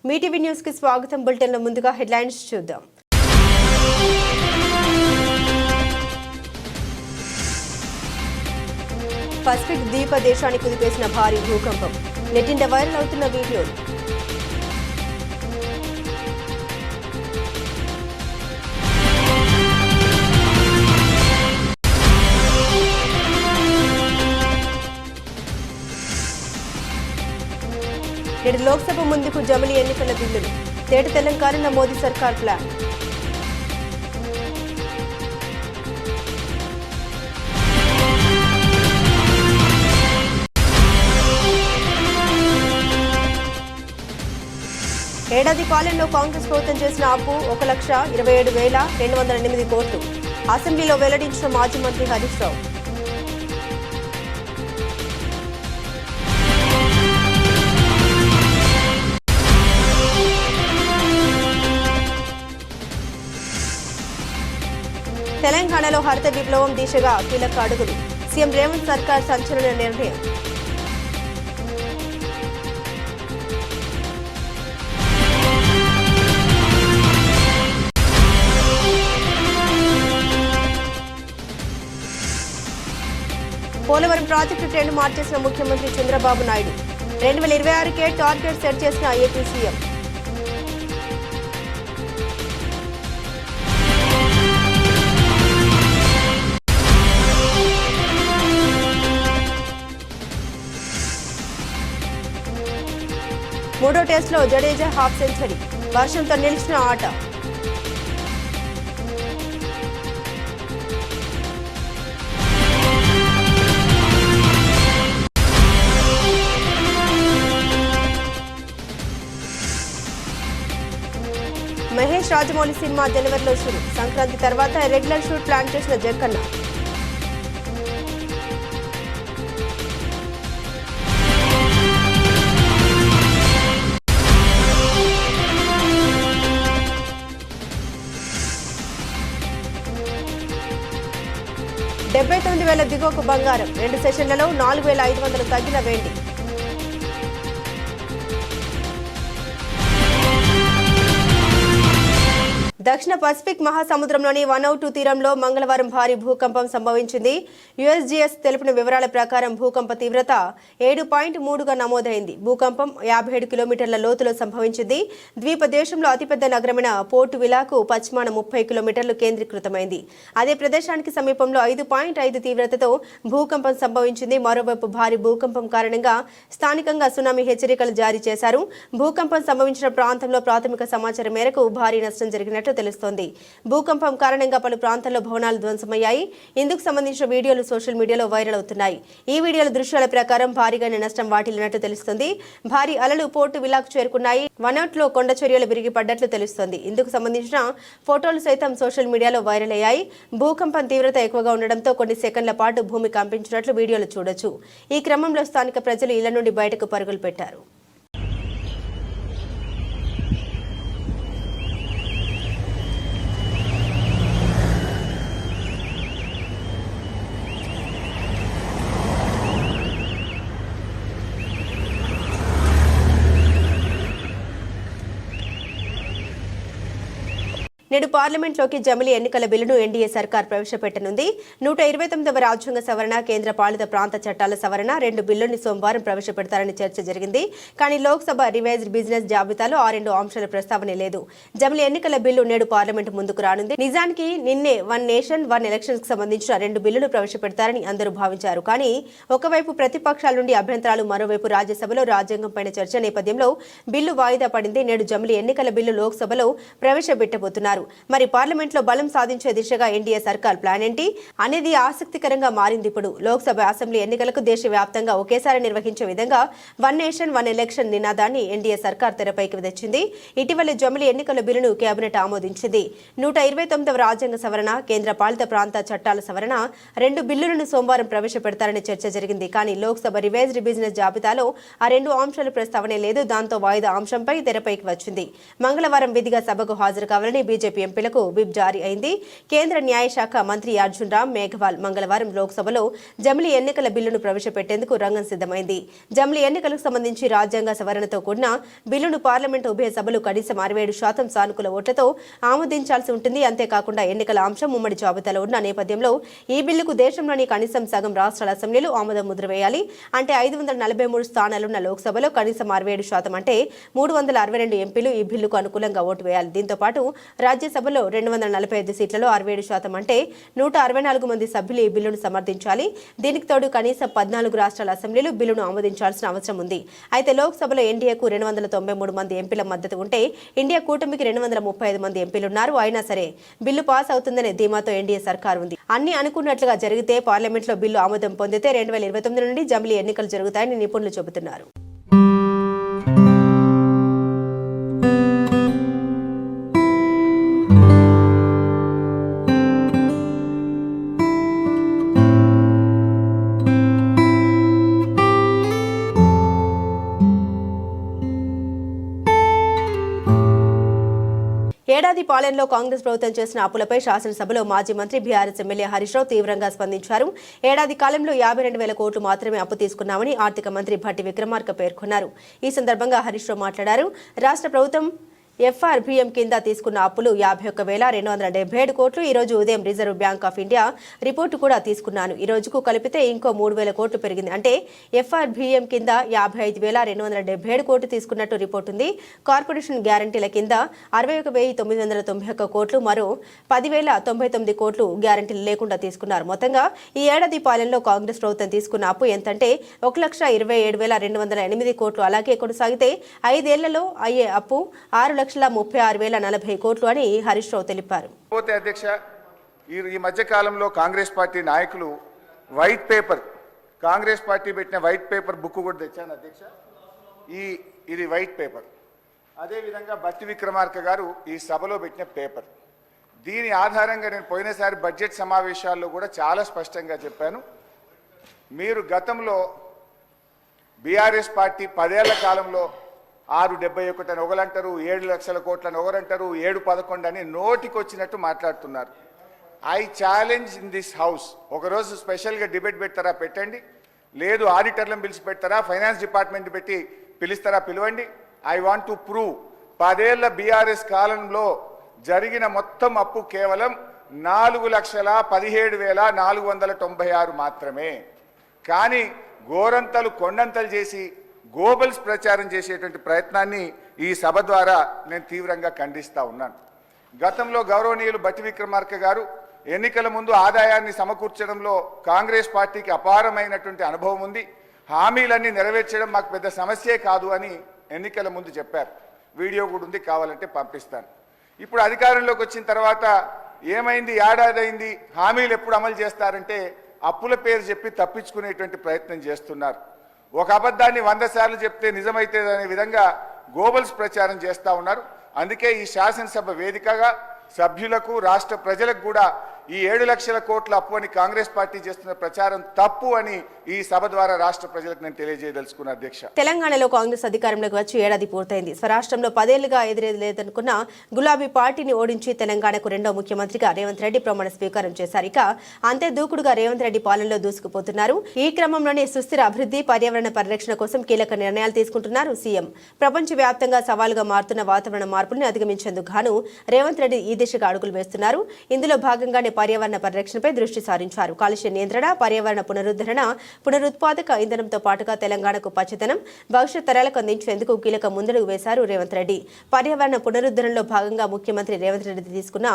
Mee TV news కి స్వాగతం. బులెటిన్లో ముందుగా హెడ్లైన్స్ చూద్దాం. పసిఫిక్ ద్వీప దేశాన్ని కుదిపేసిన భారీ భూకంపం. నెట్టింట వైరల్ అవుతున్న వీడియోలు. నేడు లోక్సభ ముందుకు జమిలి ఎన్నికల బిల్లులు. తేట తెలంగాణ మోదీ సర్కార్ ప్లాన్. ఏడాది పాలనలో కాంగ్రెస్ ప్రభుత్వం చేసిన అప్పు 1,27,208 కోట్లు. అసెంబ్లీలో వెల్లడించిన మాజీ మంత్రి హరీష్ రావు. తెలంగాణలో హరిత విప్లవం దిశగా కీలక అడుగులు. సీఎం రేవంత్ సర్కార్ సంచలన నిర్ణయం. పోలవరం ప్రాజెక్టు ట్రెండ్ మార్చేసిన ముఖ్యమంత్రి చంద్రబాబు నాయుడు. 2026కే టార్గెట్ సెట్ చేసిన ఏపీ సీఎం. మూడో టెస్టులో జడేజా హాఫ్ సెంచరీ. వర్షంతో నిలిచిన ఆట. మహేష్ రాజమౌళి సినిమా జనవరిలో షూరు. సంక్రాంతి తర్వాత రెగ్యులర్ షూట్ ప్లాన్ చేసిన జక్కన్న. $79,000 దిగువకు బంగారం. 2 సెషన్లలో 4,500 తగ్గిన వెండి. దక్షిణ పసిఫిక్ మహాసముద్రంలోని వనౌటు తీరంలో మంగళవారం భారీ భూకంపం సంభవించింది. యుఎస్జిఎస్ తెలిపిన వివరాల ప్రకారం భూకంప తీవ్రత 7.3గా నమోదైంది. భూకంపం 57 కిలోమీటర్ల లోతులో సంభవించింది. ద్వీప దేశంలో అతిపెద్ద నగరమైన పోర్టు విలాకు పశ్చిమాన 30 కిలోమీటర్లు కేంద్రీకృతమైంది. అదే ప్రదేశానికి సమీపంలో 5.5 తీవ్రతతో భూకంపం సంభవించింది. మరోవైపు భారీ భూకంపం కారణంగా స్థానికంగా సునామీ హెచ్చరికలు జారీ చేశారు. భూకంపం సంభవించిన ప్రాంతంలో ప్రాథమిక సమాచారం మేరకు భారీ నష్టం జరిగినట్లు తెలుస్తోంది. భూకంపం కారణంగా పలు ప్రాంతాల్లో భవనాలు ధ్వంసమయ్యాయి. ఇందుకు సంబంధించిన వీడియోలు సోషల్ మీడియాలో వైరల్ అవుతున్నాయి. ఈ వీడియోల దృశ్యాల ప్రకారం భారీగానే నష్టం వాటిల్లినట్టు తెలుస్తోంది. భారీ అలలు పోర్టు విలాకు చేరుకున్నాయి. వనౌట్లో కొండ చర్యలు విరిగిపడ్డట్లు తెలుస్తోంది. ఇందుకు సంబంధించిన ఫోటోలు సైతం సోషల్ మీడియాలో వైరల్ అయ్యాయి. భూకంపం తీవ్రత ఎక్కువగా ఉండడంతో కొన్ని సెకండ్ల పాటు భూమి కంపించినట్లు వీడియోలు చూడొచ్చు. ఈ క్రమంలో స్థానిక ప్రజలు ఇళ్ల నుండి బయటకు పరుగులు పెట్టారు. నేడు పార్లమెంట్లోకి జమిలి ఎన్నికల బిల్లును ఎన్డీఏ సర్కార్ ప్రవేశపెట్టనుంది. 129వ రాజ్యాంగ సవరణ, కేంద్ర పాలిత ప్రాంత చట్టాల సవరణ 2 బిల్లుల్ని సోమవారం ప్రవేశపెడతారని చర్చ జరిగింది. కానీ లోక్సభ రివైజ్డ్ బిజినెస్ జాబితాలో ఆ 2 అంశాల ప్రస్తావనే లేదు. జమిలి ఎన్నికల బిల్లు నేడు పార్లమెంట్ ముందుకు రానుంది. నిజానికి నిన్నే వన్ నేషన్ వన్ ఎలక్షన్స్ కు సంబంధించిన 2 బిల్లులు ప్రవేశపెడతారని అందరూ భావించారు. కానీ ఒకవైపు ప్రతిపక్షాల నుండి అభ్యంతరాలు, మరోవైపు రాజ్యసభలో రాజ్యాంగంపైన చర్చ నేపథ్యంలో బిల్లు వాయిదా పడింది. నేడు జమిలి ఎన్నికల బిల్లు లోక్సభలో ప్రవేశపెట్టబోతున్నారు. మరి పార్లమెంట్లో బలం సాధించే దిశగా ఎన్డీఏ సర్కార్ ప్లాన్ ఏంటి అనేది ఆసక్తికరంగా మారింది. ఇప్పుడు లోక్సభ, అసెంబ్లీ ఎన్నికలకు దేశవ్యాప్తంగా ఒకేసారి నిర్వహించే విధంగా వన్ నేషన్ వన్ ఎలక్షన్ నినాదాన్ని ఎన్డీఏ సర్కార్ తెరపైకి తెచ్చింది. ఇటీవల జమిలి ఎన్నికల బిల్లును కేబినెట్ ఆమోదించింది. 129వ రాజ్యాంగ సవరణ, కేంద్ర పాలిత ప్రాంత చట్టాల సవరణ 2 బిల్లులను సోమవారం ప్రవేశపెడతారని చర్చ జరిగింది. కానీ లోక్సభ రివైజ్డ్ బిజినెస్ జాబితాలో ఆ 2 అంశాల ప్రస్తావనే లేదు. దాంతో వాయిదా అంశంపై తెరపైకి వచ్చింది. మంగళవారం విధిగా సభకు హాజరు కావాలని బీజేపీ బీజేపీ ఎంపీలకు విప్ జారీ అయింది. కేంద్ర న్యాయశాఖ మంత్రి అర్జున్ రామ్ మేఘవాల్ మంగళవారం లోక్సభలో జమిలీ ఎన్నికల బిల్లును ప్రవేశపెట్టేందుకు రంగం సిద్ధమైంది. జమిలీ ఎన్నికలకు సంబంధించి రాజ్యాంగ సవరణతో కూడిన బిల్లును పార్లమెంటు ఉభయ సభలు కనీసం 67% సానుకూల ఓట్లతో ఆమోదించాల్సి ఉంటుంది. అంతేకాకుండా ఎన్నికల అంశం ఉమ్మడి జాబితాలో ఉన్న నేపథ్యంలో ఈ బిల్లుకు దేశంలోని కనీసం సగం రాష్ట్రాల అసెంబ్లీలు ఆమోద ముద్ర వేయాలి. అంటే 543 స్థానాలున్న లోక్సభలో కనీసం 67% అంటే 362 ఎంపీలు ఈ బిల్లుకు అనుకూలంగా ఓటు వేయాలి. దీంతో పాటు రాజ్యసభలో 245 సీట్లలో 67% అంటే 164 మంది సభ్యులు ఈ బిల్లును సమర్థించాలి. దీనికి తోడు కనీసం 14 రాష్ట్రాల అసెంబ్లీలు బిల్లును ఆమోదించాల్సిన అవసరం ఉంది. అయితే లోక్సభలో ఎన్డీఏకు 293 మంది ఎంపీల మద్దతు ఉంటే ఇండియా కూటమికి 235 మంది ఎంపీలున్నారు. అయినా సరే బిల్లు పాస్ అవుతుందనే ధీమాతో ఎన్డీఏ సర్కార్ ఉంది. అన్ని అనుకున్నట్లుగా జరిగితే పార్లమెంట్లో బిల్లు ఆమోదం పొందితే 2029 నుండి జమిలీ ఎన్నికలు జరుగుతాయని నిపుణులు చెబుతున్నారు. ఏడాది పాలనలో కాంగ్రెస్ ప్రభుత్వం చేసిన అప్పులపై శాసనసభలో మాజీ మంత్రి బీఆర్ఎస్ ఎమ్మెల్యే హరీష్ రావు తీవ్రంగా స్పందించారు. ఏడాది కాలంలో 52,000 కోట్లు మాత్రమే అప్పు తీసుకున్నామని ఆర్థిక మంత్రి భట్టి విక్రమార్క పేర్కొన్నారు. ఈ సందర్భంగా హరీష్ రావు మాట్లాడారు. రాష్ట్ర ప్రభుత్వం ఎఫ్ఆర్బిఎం కింద తీసుకున్న అప్పులు 51,277 కోట్లు. ఈ రోజు ఉదయం reserve bank of India report కూడా తీసుకున్నాను. ఈ రోజుకు కలిపితే ఇంకో 3,000 కోట్లు పెరిగింది. అంటే ఎఫ్ఆర్బిఎం కింద 55,277 కోట్లు తీసుకున్నట్టు రిపోర్టు ఉంది. కార్పొరేషన్ గ్యారంటీల కింద 61,991 కోట్లు, మరో 10,099 కోట్లు గ్యారంటీలు లేకుండా తీసుకున్నారు. మొత్తంగా ఈ ఏడాది పాలనలో కాంగ్రెస్ ప్రభుత్వం తీసుకున్న అప్పు ఎంతంటే 1,27,208 కోట్లు. అలాగే కొనసాగితే 5 ఏళ్లలో అయ్యే అప్పు 6,36,040 కోట్లు అని హరీష్ రావు తెలిపారు. అధ్యక్ష, ఈ మధ్య కాలంలో కాంగ్రెస్ పార్టీ నాయకులు వైట్ పేపర్, కాంగ్రెస్ పార్టీ పెట్టిన వైట్ పేపర్ బుక్ కూడా తెచ్చాను అధ్యక్ష. ఇది వైట్ పేపర్. అదేవిధంగా భట్టి విక్రమార్క గారు ఈ సభలో పెట్టిన పేపర్. దీని ఆధారంగా నేను పోయినసారి బడ్జెట్ సమావేశాల్లో కూడా చాలా స్పష్టంగా చెప్పాను. మీరు గతంలో బీఆర్ఎస్ పార్టీ 10 ఏళ్ల కాలంలో 671 అని ఒకరంటారు, 7 లక్షల కోట్లని ఒకరంటారు, 711 అని నోటికి వచ్చినట్టు మాట్లాడుతున్నారు. I challenge in this house, ఒకరోజు స్పెషల్గా డిబేట్ పెడతారా పెట్టండి, లేదు ఆడిటర్లను పిలిచి పెడతారా, ఫైనాన్స్ డిపార్ట్మెంట్ పెట్టి పిలుస్తారా పిలవండి. ఐ వాంట్ టు ప్రూవ్ 10 ఏళ్ల బీఆర్ఎస్ కాలంలో జరిగిన మొత్తం అప్పు కేవలం 4,17,496 మాత్రమే. కానీ గోరంతలు కొండంతలు చేసి గోబల్స్ ప్రచారం చేసేటువంటి ప్రయత్నాన్ని ఈ సభ ద్వారా నేను తీవ్రంగా ఖండిస్తా ఉన్నాను. గతంలో గౌరవనీయులు భట్టి విక్రమార్క గారు ఎన్నికల ముందు ఆదాయాన్ని సమకూర్చడంలో కాంగ్రెస్ పార్టీకి అపారమైనటువంటి అనుభవం ఉంది, హామీలన్నీ నెరవేర్చడం మాకు పెద్ద సమస్యే కాదు అని ఎన్నికల ముందు చెప్పారు. వీడియో కూడా ఉంది, కావాలంటే పంపిస్తాను. ఇప్పుడు అధికారంలోకి వచ్చిన తర్వాత ఏమైంది, ఏడాది అయింది, హామీలు ఎప్పుడు అమలు చేస్తారంటే అప్పుల పేరు చెప్పి తప్పించుకునేటువంటి ప్రయత్నం చేస్తున్నారు. ఒక అబద్ధాన్ని 100 సార్లు చెప్తే నిజమైతే అనే విధంగా గోబల్స్ ప్రచారం చేస్తూ ఉన్నారు. అందుకే ఈ శాసనసభ వేదికగా సభ్యులకు రాష్ట్ర ప్రజలకు కూడా ఈ 7 లక్షల కోట్ల అప్పు అని కాంగ్రెస్ పార్టీ చేస్తున్న ప్రచారం తప్పు అని ఈ సభ ద్వారా రాష్ట్ర ప్రజలకు నేను తెలియజేయదలుచుకున్న అధ్యక్ష. తెలంగాణలో కాంగ్రెస్ అధికారంలోకి వచ్చి ఏడాది పూర్తయింది. స్వరాష్ట్రంలో 10 ఏళ్లుగా ఎదురేదనుకున్న గులాబీ పార్టీని ఓడించి తెలంగాణకు రెండో ముఖ్యమంత్రిగా రేవంత్ రెడ్డి ప్రమాణ స్వీకారం చేశారు. ఇక అంతే దూకుడుగా రేవంత్ రెడ్డి పాలనలో దూసుకుపోతున్నారు. ఈ క్రమంలోనే సుస్థిర అభివృద్ధి, పర్యావరణ పరిరక్షణ కోసం కీలక నిర్ణయాలు తీసుకుంటున్నారు సీఎం. ప్రపంచవ్యాప్తంగా సవాలుగా మారుతున్న వాతావరణ మార్పుల్ని అధిగమించేందుకు గాను రేవంత్ రెడ్డి ఈ దిశగా అడుగులు వేస్తున్నారు. ఇందులో భాగంగానే పర్యావరణ పరిరక్షణపై దృష్టి సారించారు. కాలుష్య నియంత్రణ, పర్యావరణ పునరుద్ధరణ, పునరుత్పాదక ఇంధనంతో పాటుగా తెలంగాణకు పచ్చదనం, భవిష్యత్ తరాలకు అందించేందుకు కీలక ముందడుగు వేశారు రేవంత్ రెడ్డి. పర్యావరణ పునరుద్ధరణలో భాగంగా ముఖ్యమంత్రి రేవంత్ రెడ్డి తీసుకున్న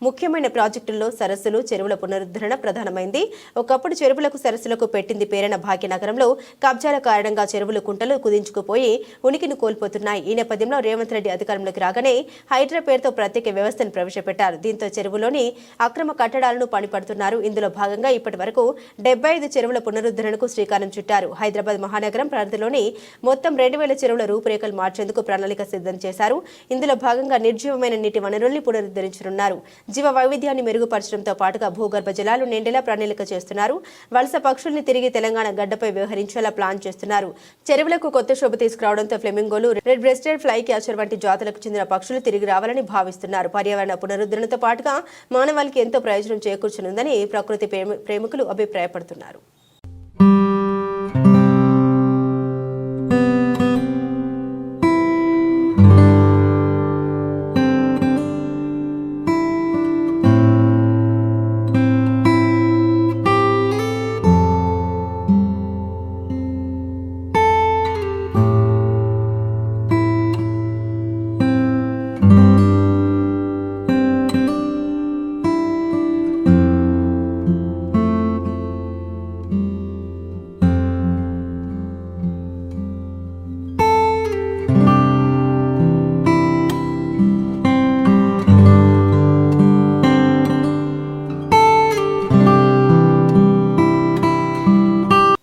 ముఖ్యమైన ప్రాజెక్టుల్లో సరస్సులు, చెరువుల పునరుద్ధరణ ప్రధానమైంది. ఒకప్పుడు చెరువులకు, సరస్సులకు పెట్టింది పేరైన భాగ్యనగరంలో కబ్జాల కారణంగా చెరువులు, కుంటలు కుదించుకుపోయి ఉనికిని కోల్పోతున్నాయి. ఈ నేపథ్యంలో రేవంత్ రెడ్డి అధికారంలోకి రాగానే హైడ్రా పేరుతో ప్రత్యేక వ్యవస్థను ప్రవేశపెట్టారు. దీంతో చెరువులోని అక్రమ కట్టడాలు కట్టడాలను పనిపడుతున్నారు. ఇందులో భాగంగా ఇప్పటి వరకు 75 చెరువుల పునరుద్ధరణకు శ్రీకారం చుట్టారు. హైదరాబాద్ మహానగరం పరిధిలోని మొత్తం 2000 చెరువుల రూపురేఖలు మార్చేందుకు ప్రణాళిక సిద్ధం చేశారు. ఇందులో భాగంగా నిర్జీవమైన నీటి వనరుల్ని పునరుద్ధరించనున్నారు. జీవ వైవిధ్యాన్ని మెరుగుపరచడంతో పాటుగా భూగర్భ జలాలు నిండేలా ప్రణాళిక చేస్తున్నారు. వలస పక్షుల్ని తిరిగి తెలంగాణ గడ్డపై వ్యవహరించేలా ప్లాన్ చేస్తున్నారు. చెరువులకు కొత్త శోభ తీసుకురావడంతో ఫ్లెమింగోలు, రెడ్ బ్రెస్టెడ్ ఫ్లై క్యాచర్ వంటి జాతులకు చెందిన పక్షులు తిరిగి రావాలని భావిస్తున్నారు. పర్యావరణ పునరుద్ధరణతో పాటుగా మానవాళికి ఎంతో ప్రయోజనం చేకూర్చనుందని ప్రకృతి ప్రేమికులు అభిప్రాయపడుతున్నారు.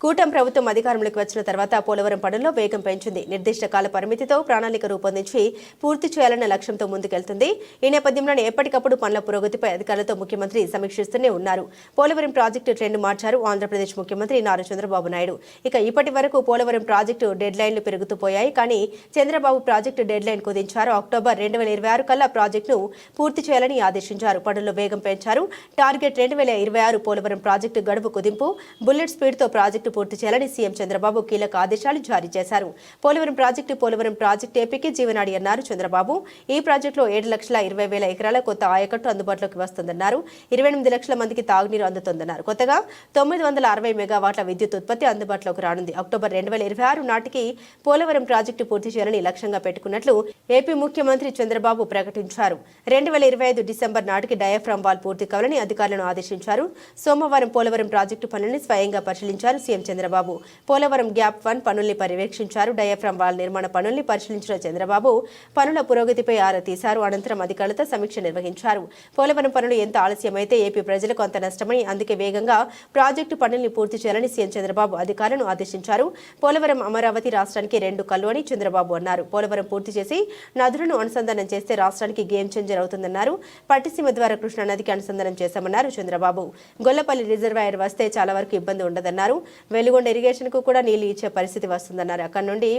కూటమి ప్రభుత్వం అధికారంలోకి వచ్చిన తర్వాత పోలవరం పనుల్లో వేగం పెంచింది. నిర్దిష్ట కాల పరిమితితో ప్రణాళిక రూపొందించి పూర్తి చేయాలన్న లక్ష్యంతో ముందుకెళ్తుంది. ఈ నేపథ్యంలోనే ఎప్పటికప్పుడు పనుల పురోగతిపై అధికారులతో ముఖ్యమంత్రి సమీక్షిస్తూనే ఉన్నారు. పోలవరం ప్రాజెక్టు ట్రెండ్ మార్చారు ఆంధ్రప్రదేశ్ ముఖ్యమంత్రి నారా చంద్రబాబు నాయుడు. ఇక ఇప్పటి వరకు పోలవరం ప్రాజెక్టు డెడ్ లైన్లు పెరుగుతూ పోయాయి. కానీ చంద్రబాబు ప్రాజెక్టు డెడ్ లైన్ కుదించారు. అక్టోబర్ 2026 కల్లా ప్రాజెక్టును పూర్తి చేయాలని ఆదేశించారు. పనుల్లో వేగం పెంచారు. టార్గెట్ 2026 పోలవరం ప్రాజెక్టు గడువు కుదింపు, బుల్లెట్ స్పీడ్తో ప్రాజెక్టు పూర్తి చేయాలని సీఎం చంద్రబాబు కీలక ఆదేశాలు జారీ చేశారు. పోలవరం ప్రాజెక్టు ఏపీకి జీవనాడి అన్నారు చంద్రబాబు. ఈ ప్రాజెక్టులో 7,20,000 ఎకరాల కొత్త ఆయకట్టు అందుబాటులోకి వస్తుందన్నారు. 28 లక్షల మందికి తాగునీరు అందుతుందన్నారు. కొత్తగా 960 మెగావాట్ల విద్యుత్ ఉత్పత్తి అందుబాటులోకి రానుంది. అక్టోబర్ 2026 నాటికి పోలవరం ప్రాజెక్టు పూర్తి చేయాలని లక్ష్యంగా పెట్టుకున్నట్లు ఏపీ ముఖ్యమంత్రి చంద్రబాబు ప్రకటించారు. 2025 డిసెంబర్ నాటికి డయాఫ్రామ్ వాల్ పూర్తి కావాలని అధికారులను ఆదేశించారు. సోమవారం పోలవరం ప్రాజెక్టు పనులను స్వయంగా పరిశీలించారు సీఎం చంద్రబాబు. పోలవరం గ్యాప్ 1 పనుల్ని పర్యవేక్షించారు. డయాఫ్రామ్ వాల్ నిర్మాణ పనుల్ని పరిశీలించిన చంద్రబాబు పనుల పురోగతిపై ఆరా తీశారు. అనంతరం అధికారులతో సమీక్ష నిర్వహించారు. పోలవరం పనులు ఎంత ఆలస్యమైతే ఏపీ ప్రజలకు అంత నష్టమని, అందుకే వేగంగా ప్రాజెక్టు పనుల్ని పూర్తి చేయాలని సీఎం చంద్రబాబు అధికారులను ఆదేశించారు. పోలవరం అమరావతి రాష్ట్రానికి 2 కళ్ళు అని చంద్రబాబు అన్నారు. పోలవరం పూర్తి చేసి నదులను అనుసంధానం చేస్తే రాష్ట్రానికి గేమ్ చేంజర్ అవుతుందన్నారు. పట్టిసీమ ద్వారా కృష్ణా నదికి అనుసంధానం చేశామన్నారు చంద్రబాబు. గొల్లపల్లి రిజర్వాయర్ వస్తే చాలా వరకు ఇబ్బంది ఉండదన్నారు. వెలుగొండ ఇరిగేషన్ కు కూడా నీళ్లు ఇచ్చే పరిస్థితి వస్తుందన్నారు. అక్కడి నుండి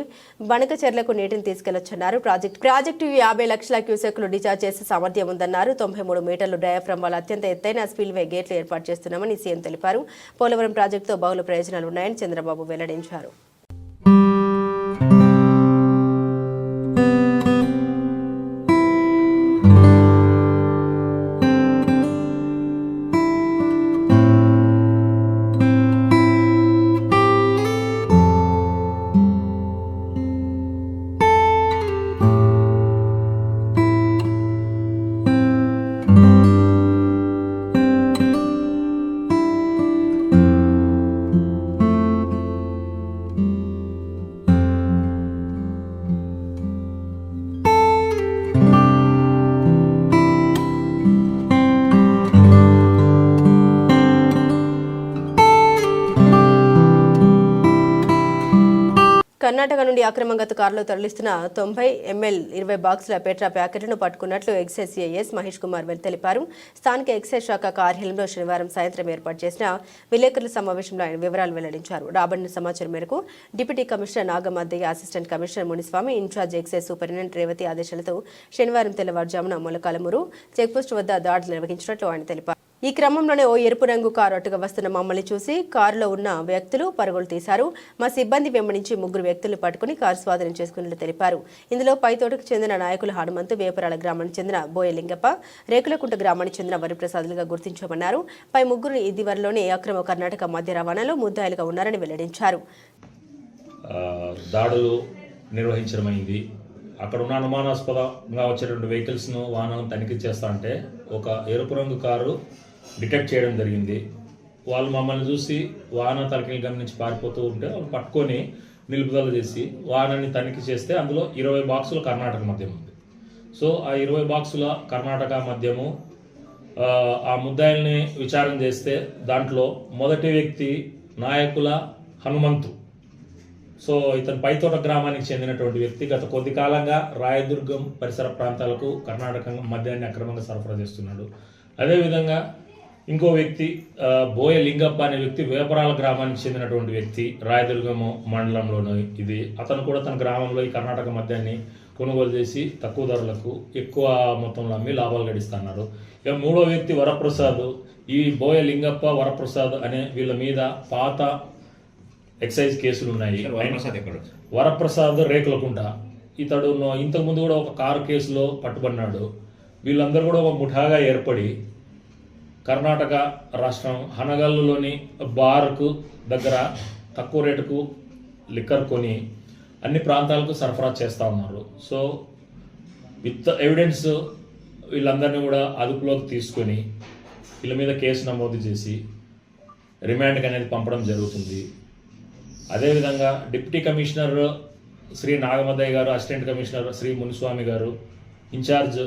బనకచెర్లకు నీటిని తీసుకెళ్లొచ్చన్నారు. ప్రాజెక్టు 50 లక్షల క్యూసెక్లు డిశ్చార్జ్ చేసే సామర్థ్యం ఉందన్నారు. 93 మీటర్లు డయాఫ్రామ్ వల్ల అత్యంత ఎత్తైన స్పిల్వే గేట్లు ఏర్పాటు చేస్తున్నామని సీఎం తెలిపారు. పోలవరం ప్రాజెక్టుతో బహుళ ప్రయోజనాలు ఉన్నాయని చంద్రబాబు వెల్లడించారు. కర్ణాటక నుండి అక్రమంగా కారులో తరలిస్తున్న 90 ml 20 బాక్సుల పెట్రా ప్యాకెట్లను పట్టుకున్నట్లు ఎక్సైజ్ సిఐఎస్ మహేష్ కుమార్ తెలిపారు. స్థానిక ఎక్సైజ్ శాఖ కార్యాలయంలో శనివారం సాయంత్రం ఏర్పాటు చేసిన విలేకరుల సమావేశంలో ఆయన వివరాలు వెల్లడించారు. రాబడిన సమాచారం మేరకు deputy commissioner Nagamaddayya, assistant commissioner Muniswamy, incharge excise superintendent Revathi ఆదేశాలతో శనివారం తెల్లవారుజామున మొలకాలమూరు చెక్పోస్ట్ వద్ద దాడులు నిర్వహించినట్లు ఆయన తెలిపారు. ఈ క్రమంలోనే ఓ ఎరుపు రంగు కారు అటుగా వస్తున్న మమ్మల్ని చూసి కారులో ఉన్న వ్యక్తులు పరుగులు తీశారు. మా సిబ్బంది వెంబడించి 3 వ్యక్తులు పట్టుకుని కారు స్వాధీనం చేసుకున్నట్లు తెలిపారు. ఇందులో పైతోటకు చెందిన నాయకులు హనుమంతు, వేపరాల గ్రామానికి చెందిన బోయలింగప్ప, రేకులకుంట గ్రామానికి చెందిన వరిప్రసాదులుగా గుర్తించామన్నారు. పై 3 ఇదివరలోనే అక్రమ కర్ణాటక మద్య రవాణాలో ముద్దాయిలుగా ఉన్నారని వెల్లడించారు. దాడులు నిర్వహించడమైంది. అక్కడ ఉన్న అనుమానాస్పదంగా వచ్చేటువంటి వెహికల్స్ను వాహనాలను తనిఖీ చేస్తా అంటే ఒక ఎరుపు రంగు కారు డిటెక్ట్ చేయడం జరిగింది. వాళ్ళు మమ్మల్ని చూసి వాహన తనిఖీలు గమనించి పారిపోతూ ఉంటే వాళ్ళు పట్టుకొని నిలుపుదల చేసి వాహనాన్ని తనిఖీ చేస్తే అందులో 20 బాక్సుల కర్ణాటక మద్యం ఉంది. సో ఆ 20 బాక్సుల కర్ణాటక మద్యము ఆ ముద్దాయిల్ని విచారణ చేస్తే దాంట్లో మొదటి వ్యక్తి నాయకుల హనుమంతు. సో ఇతను పైతోట గ్రామానికి చెందినటువంటి వ్యక్తి. గత కొద్ది కాలంగా రాయదుర్గం పరిసర ప్రాంతాలకు కర్ణాటక మద్యాన్ని అక్రమంగా సరఫరా చేస్తున్నాడు. అదేవిధంగా ఇంకో వ్యక్తి బోయ లింగప్ప అనే వ్యక్తి వేపరాల గ్రామానికి చెందినటువంటి వ్యక్తి, రాయదుర్గం మండలంలోని ఇది. అతను కూడా తన గ్రామంలో ఈ కర్ణాటక మద్యాన్ని కొనుగోలు చేసి తక్కువ ధరలకు ఎక్కువ మొత్తంలో అమ్మి లాభాలు గడిస్తున్నారు. ఇక మూడో వ్యక్తి వరప్రసాద్. ఈ బోయ లింగప్ప, వరప్రసాద్ అనే వీళ్ళ మీద పాత ఎక్సైజ్ కేసులు ఉన్నాయి. వరప్రసాద్ రేకులకుంట. ఇతడు ఇంతకుముందు కూడా ఒక కారు కేసులో పట్టుబడినాడు. వీళ్ళందరూ కూడా ఒక ముఠాగా ఏర్పడి కర్ణాటక రాష్ట్రం హనగల్లులోని బార్కు దగ్గర తక్కువ రేటుకు లిక్కర్ కొని అన్ని ప్రాంతాలకు సరఫరా చేస్తూ ఉన్నారు. సో విత్ ఎవిడెన్స్ వీళ్ళందరినీ కూడా అదుపులోకి తీసుకొని వీళ్ళ మీద కేసు నమోదు చేసి రిమాండ్కి అనేది పంపడం జరుగుతుంది. అదేవిధంగా డిప్యూటీ కమిషనర్ శ్రీ నాగమదయ్య గారు, అసిస్టెంట్ కమిషనర్ శ్రీ మునిస్వామి గారు, incharge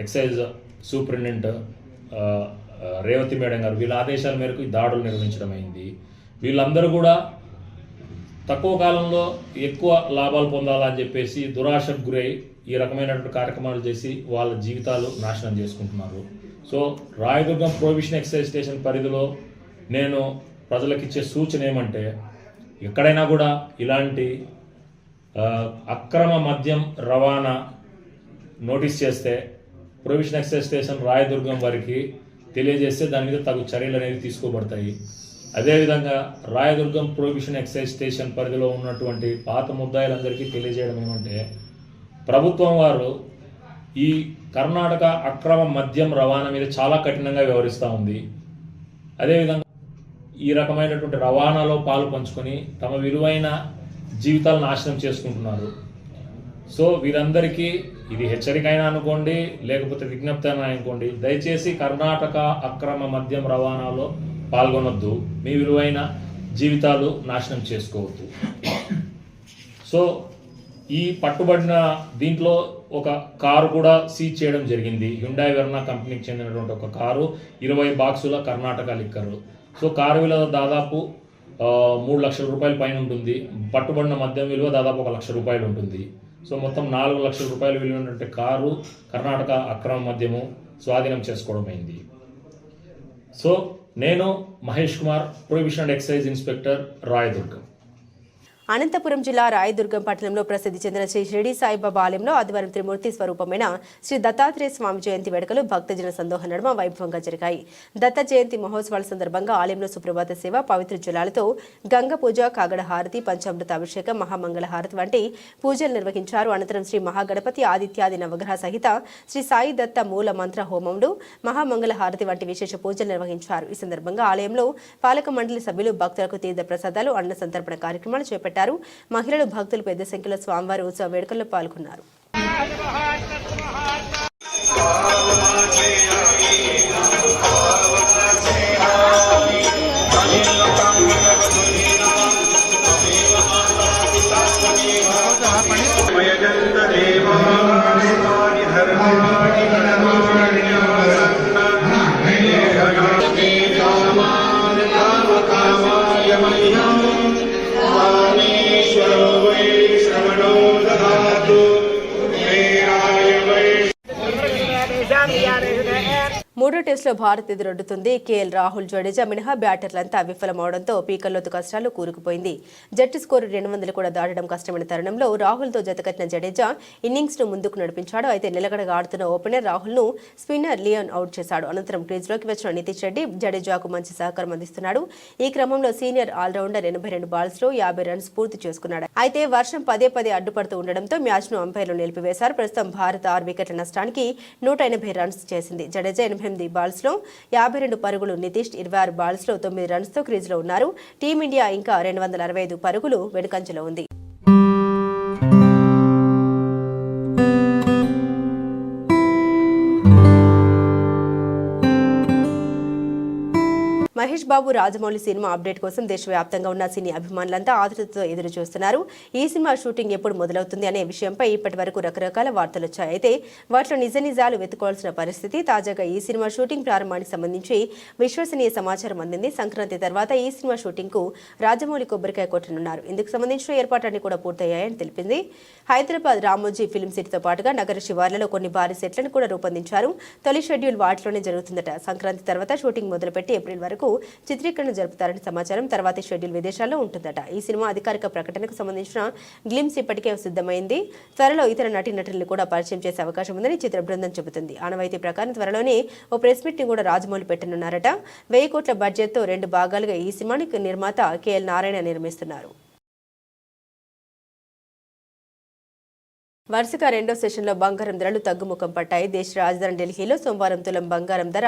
excise superintendent Revathi madam గారు వీళ్ళ ఆదేశాల మేరకు ఈ దాడులు నిర్వహించడం అయింది. వీళ్ళందరూ కూడా తక్కువ కాలంలో ఎక్కువ లాభాలు పొందాలని చెప్పేసి దురాశకు గురై ఈ రకమైనటువంటి కార్యక్రమాలు చేసి వాళ్ళ జీవితాలు నాశనం చేసుకుంటున్నారు. So Rayadurgam prohibition excise station పరిధిలో నేను ప్రజలకు ఇచ్చే సూచన ఏమంటే, ఎక్కడైనా కూడా ఇలాంటి అక్రమ మద్యం రవాణా నోటీస్ చేస్తే ప్రొహిబిషన్ ఎక్సైజ్ స్టేషన్ రాయదుర్గం వారికి తెలియజేస్తే దాని మీద తగు చర్యలు అనేవి తీసుకోబడతాయి. అదేవిధంగా రాయదుర్గం ప్రొహిబిషన్ ఎక్సైజ్ స్టేషన్ పరిధిలో ఉన్నటువంటి పాత ముద్దాయిలందరికీ తెలియజేయడం ఏమంటే, ప్రభుత్వం వారు ఈ కర్ణాటక అక్రమ మద్యం రవాణా మీద చాలా కఠినంగా వ్యవహరిస్తూ ఉంది. అదేవిధంగా ఈ రకమైనటువంటి రవాణాలో పాలు పంచుకొని తమ విలువైన జీవితాలను నాశనం చేసుకుంటున్నారు. సో వీరందరికీ ఇది హెచ్చరిక అయినా అనుకోండి, లేకపోతే విజ్ఞప్తి అయినా అనుకోండి, దయచేసి కర్ణాటక అక్రమ మద్యం రవాణాలో పాల్గొనొద్దు, మీ విలువైన జీవితాలు నాశనం చేసుకోవద్దు. సో ఈ పట్టుబడిన దీంట్లో ఒక కారు కూడా సీజ్ చేయడం జరిగింది. హ్యుండాయ్ వెర్నా కంపెనీకి చెందినటువంటి ఒక కారు, 20 బాక్సుల కర్ణాటక లిక్కరు. సో కారు విలువ దాదాపు 3 లక్షల రూపాయల పైన ఉంటుంది. పట్టుబడిన మద్యం విలువ దాదాపు 1 లక్ష రూపాయలు ఉంటుంది. సో మొత్తం 4 లక్షల రూపాయల విలువైనటువంటి కారు కర్ణాటక అక్రమ మద్యము స్వాధీనం చేసుకోవడం అయింది. సో నేను Mahesh Kumar, prohibition and excise inspector, Rayadurgam. Anantapuram జిల్లా రాయదుర్గం పట్టణంలో ప్రసిద్ధి చెందిన శ్రీ షిరిడి సాయిబాబా ఆలయంలో ఆదివారం త్రిమూర్తి స్వరూపమైన శ్రీ దత్తాత్రేయ స్వామి జయంతి వేడుకలు భక్తజన సందోహ నడుమ వైభవంగా జరిగాయి. దత్త జయంతి మహోత్సవాల సందర్భంగా ఆలయంలో సుప్రభాత సేవ, పవిత్ర జలాలతో గంగ పూజ, కాగడ హారతి, పంచామృత అభిషేకం, మహామంగళ హారతి వంటి పూజలు నిర్వహించారు. అనంతరం శ్రీ మహాగణపతి, ఆదిత్యాది నవగ్రహ సహిత శ్రీ సాయి దత్త మూల మంత్ర హోమములు, మహామంగళ హారతి వంటి విశేష పూజలు నిర్వహించారు. ఈ సందర్భంగా ఆలయంలో పాలక మండలి సభ్యులు భక్తులకు తీర్థ ప్రసాదాలు, అన్న సంతర్పణ కార్యక్రమాలు చేపట్టారు. మహిళలు, భక్తులు పెద్ద సంఖ్యలో స్వామివారి ఉత్సవ వేడుకల్లో పాల్గొన్నారు. మూడో టెస్టులో భారత్ ఎదురొడ్డుతుంది. కేఎల్ రాహుల్, జడేజా మినహా బ్యాటర్లంతా విఫలమవడంతో పీకల్లోతు కష్టాలు కూరుకుపోయింది. జట్టు స్కోరు 200 కూడా దాటడం కష్టమైన తరుణంలో రాహుల్తో జతకట్టిన జడేజా ఇన్నింగ్స్ను ముందుకు నడిపించాడు. అయితే నిలకడగా ఆడుతున్న ఓపెనర్ రాహుల్ను స్పిన్నర్ లియోన్ అవుట్ చేశాడు. అనంతరం క్రీజ్లోకి వచ్చిన నితీష్ రెడ్డి జడేజాకు మంచి సహకారం అందిస్తున్నాడు. ఈ క్రమంలో సీనియర్ ఆల్రౌండర్ 82 బాల్స్లో 50 రన్స్ పూర్తి చేసుకున్నాడు. అయితే వర్షం పదే అడ్డుపడుతూ ఉండడంతో మ్యాచ్ను అంపైర్లు నిలిపివేశారు. ప్రస్తుతం భారత్ 6 వికెట్ల నష్టానికి 180 రన్స్ చేసింది. జడేజా 88 బాల్స్లో 52 పరుగులు, నితీష్ 26 బాల్స్లో 9 రన్స్తో క్రీజ్లో ఉన్నారు. టీమిండియా ఇంకా 265 పరుగులు వెనుకంజలో ఉంది. మహేష్ బాబు రాజమౌళి సినిమా అప్డేట్ కోసం దేశవ్యాప్తంగా ఉన్న సినీ అభిమానులంతా ఆతృతతో ఎదురు చూస్తున్నారు. ఈ సినిమా షూటింగ్ ఎప్పుడు మొదలవుతుంది అనే విషయంపై ఇప్పటి వరకు రకరకాల వార్తలు వచ్చాయి. అయితే వాటిలో నిజాలు వెతుకోవాల్సిన పరిస్థితి. తాజాగా ఈ సినిమా షూటింగ్ ప్రారంభానికి సంబంధించి విశ్వసనీయ సమాచారం అందింది. సంక్రాంతి తర్వాత ఈ సినిమా షూటింగ్ కు రాజమౌళి కొబ్బరికాయ కొట్టనున్నారు. ఇందుకు సంబంధించిన ఏర్పాట్లన్నీ కూడా పూర్తయ్యాయని తెలిపింది. హైదరాబాద్ రామోజీ ఫిల్మ్ సిటీతో పాటుగా నగర శివార్లలో కొన్ని భారీ సెట్లను కూడా రూపొందించారు. తొలి షెడ్యూల్ వాటిలోనే జరుగుతుందట. సంక్రాంతి తర్వాత షూటింగ్ మొదలుపెట్టి ఏప్రిల్ వరకు చిత్రీకరణ జరుపుతారని సమాచారం. తర్వాతి షెడ్యూల్ విదేశాల్లో ఉంటుందట. ఈ సినిమా అధికారిక ప్రకటనకు సంబంధించిన గ్లిమ్స్ ఇప్పటికే సిద్ధమైంది. త్వరలో ఇతర నటీనటులను కూడా పరిచయం చేసే అవకాశం ఉందని చిత్ర బృందం చెబుతుంది. ఆనవాయితీ ప్రకారం త్వరలోనే ఓ ప్రెస్ మీట్ ని కూడా రాజమౌళి పెట్టనున్నారట. 1000 కోట్ల బడ్జెట్ తో 2 భాగాలుగా ఈ సినిమాని నిర్మాత కేఎల్ నారాయణ నిర్మిస్తున్నారు. వరుసగా రెండో సెషన్లో బంగారం ధరలు తగ్గుముఖం పట్టాయి. దేశ రాజధాని ఢిల్లీలో సోమవారం తులం బంగారం ధర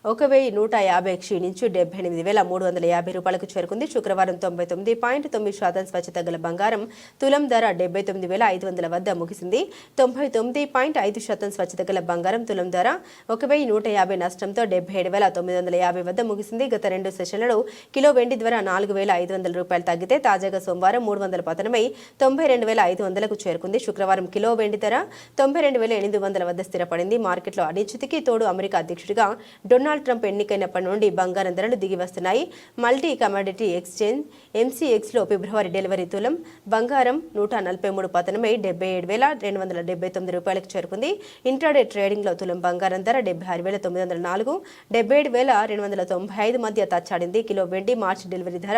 1150 క్షీణించి 78,350 రూపాయలకు చేరుకుంది. శుక్రవారం 99.9% స్వచ్ఛత గల బంగారం తులం ధర 79,500 వద్ద ముగిసింది. 99.5% స్వచ్ఛత గల బంగారం తులం ధర 1,150 నష్టంతో 77,950 వద్ద ముగిసింది. గత 2 సెషన్లలో కిలో వెండి ధర 4,500 రూపాయలు తగ్గితే తాజాగా సోమవారం 300 పతనమై 92,500కు చేరుకుంది. శుక్రవారం కిలో వెండి ధర 92,800 వద్ద స్థిరపడింది. మార్కెట్లో అనిశ్చితికి తోడు అమెరికా అధ్యక్షుడిగా డొనాల్డ్ ట్రంప్ ఎన్నికైనప్పటి నుండి బంగారం ధరలు దిగి వస్తున్నాయి. మల్టీ కమోడిటీ ఎక్స్చేంజ్ MCXలో ఫిబ్రవరి డెలివరీ తులం బంగారం 143 పతనమై 77,279 రూపాయలకు చేరుకుంది. ఇంట్రాడే ట్రేడింగ్లో తులం బంగారం ధర 76,904, 77,295 మధ్య తచ్చాడింది. కిలో వెండి మార్చి డెలివరీ ధర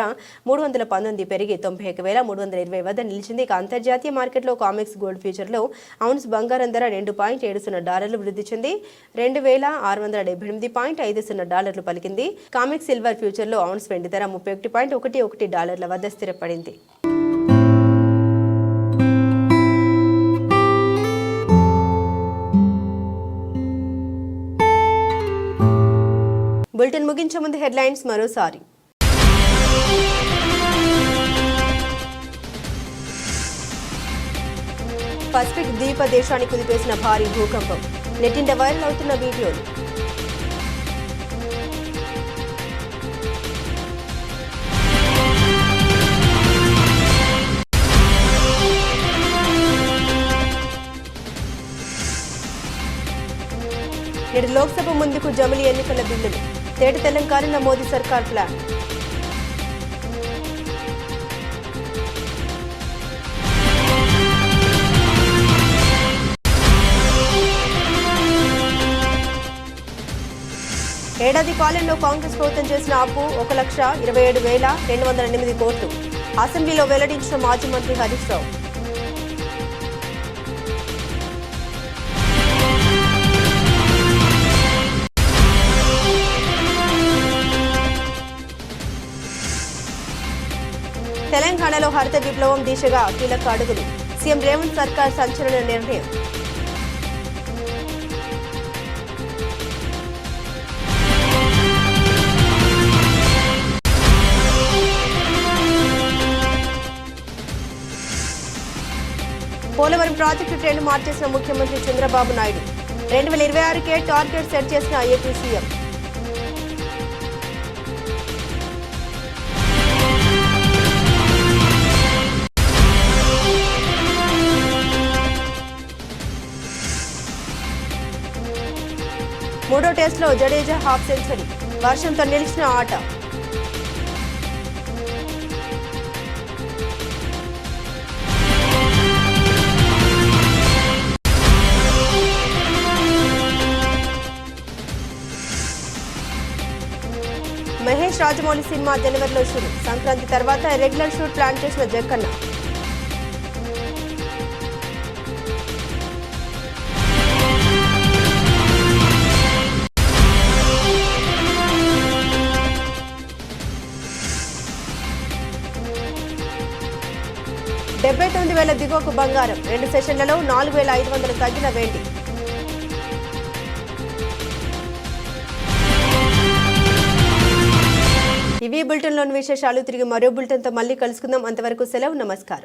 319 పెరిగి 91,320 వద్ద నిలిచింది. ఇక అంతర్జాతీయ మార్కెట్లో కామెక్స్ గోల్డ్ ఫ్యూచర్లో ఔన్స్ బంగారం ధర $2.70 వృద్ధి చెంది $2,678.50 పలికింది. కామెక్స్ సిల్వర్ ఫ్యూచర్లో ఔన్స్ వెండి ధర $31.11 వద్ద స్థిరపడింది. బులెటిన్ ముగించే ముందు హెడ్లైన్స్ మరోసారి. పసిఫిక్ ద్వీప దేశాన్ని కుదిపేసిన భారీ భూకంపం. నెట్టింట వైరల్ అవుతున్న వీడియోలు. నేడు లోక్సభ ముందుకు జమిలీ ఎన్నికల బిల్లులు. తేట తెలంగాణ మోదీ సర్కార్ ప్లాన్. ఏడాది పాలనలో కాంగ్రెస్ ప్రభుత్వం చేసిన అప్పు 1,27,208 కోట్లు. అసెంబ్లీలో వెల్లడించిన మాజీ మంత్రి హరీష్ రావు. తెలంగాణలో హరిత విప్లవం దిశగా కీలక అడుగులు. సీఎం రేవంత్ సర్కార్ సంచలన నిర్ణయం. పోలవరం ప్రాజెక్టు ట్రెండ్ మార్చేసిన ముఖ్యమంత్రి చంద్రబాబు నాయుడు. 2026కే టార్గెట్ సెట్ చేసిన ఏపీ సీఎం. మూడో టెస్ట్లో జడేజా హాఫ్ సెంచరీ. వర్షంతో నిలిచిన ఆట. మహేష్ రాజమౌళి సినిమా జనవరిలో షూరు. సంక్రాంతి తర్వాత రెగ్యులర్ షూట్ ప్లాన్ చేసిన జక్కన్న. $79,000 దిగువకు బంగారం. 2 సెషన్లలో 4,500 తగ్గిన వెండి. ఇవి బులెటిన్లోని విశేషాలు. తిరిగి మరో బులెటిన్తో మళ్ళీ కలుసుకుందాం. అంతవరకు సెలవు. నమస్కారం.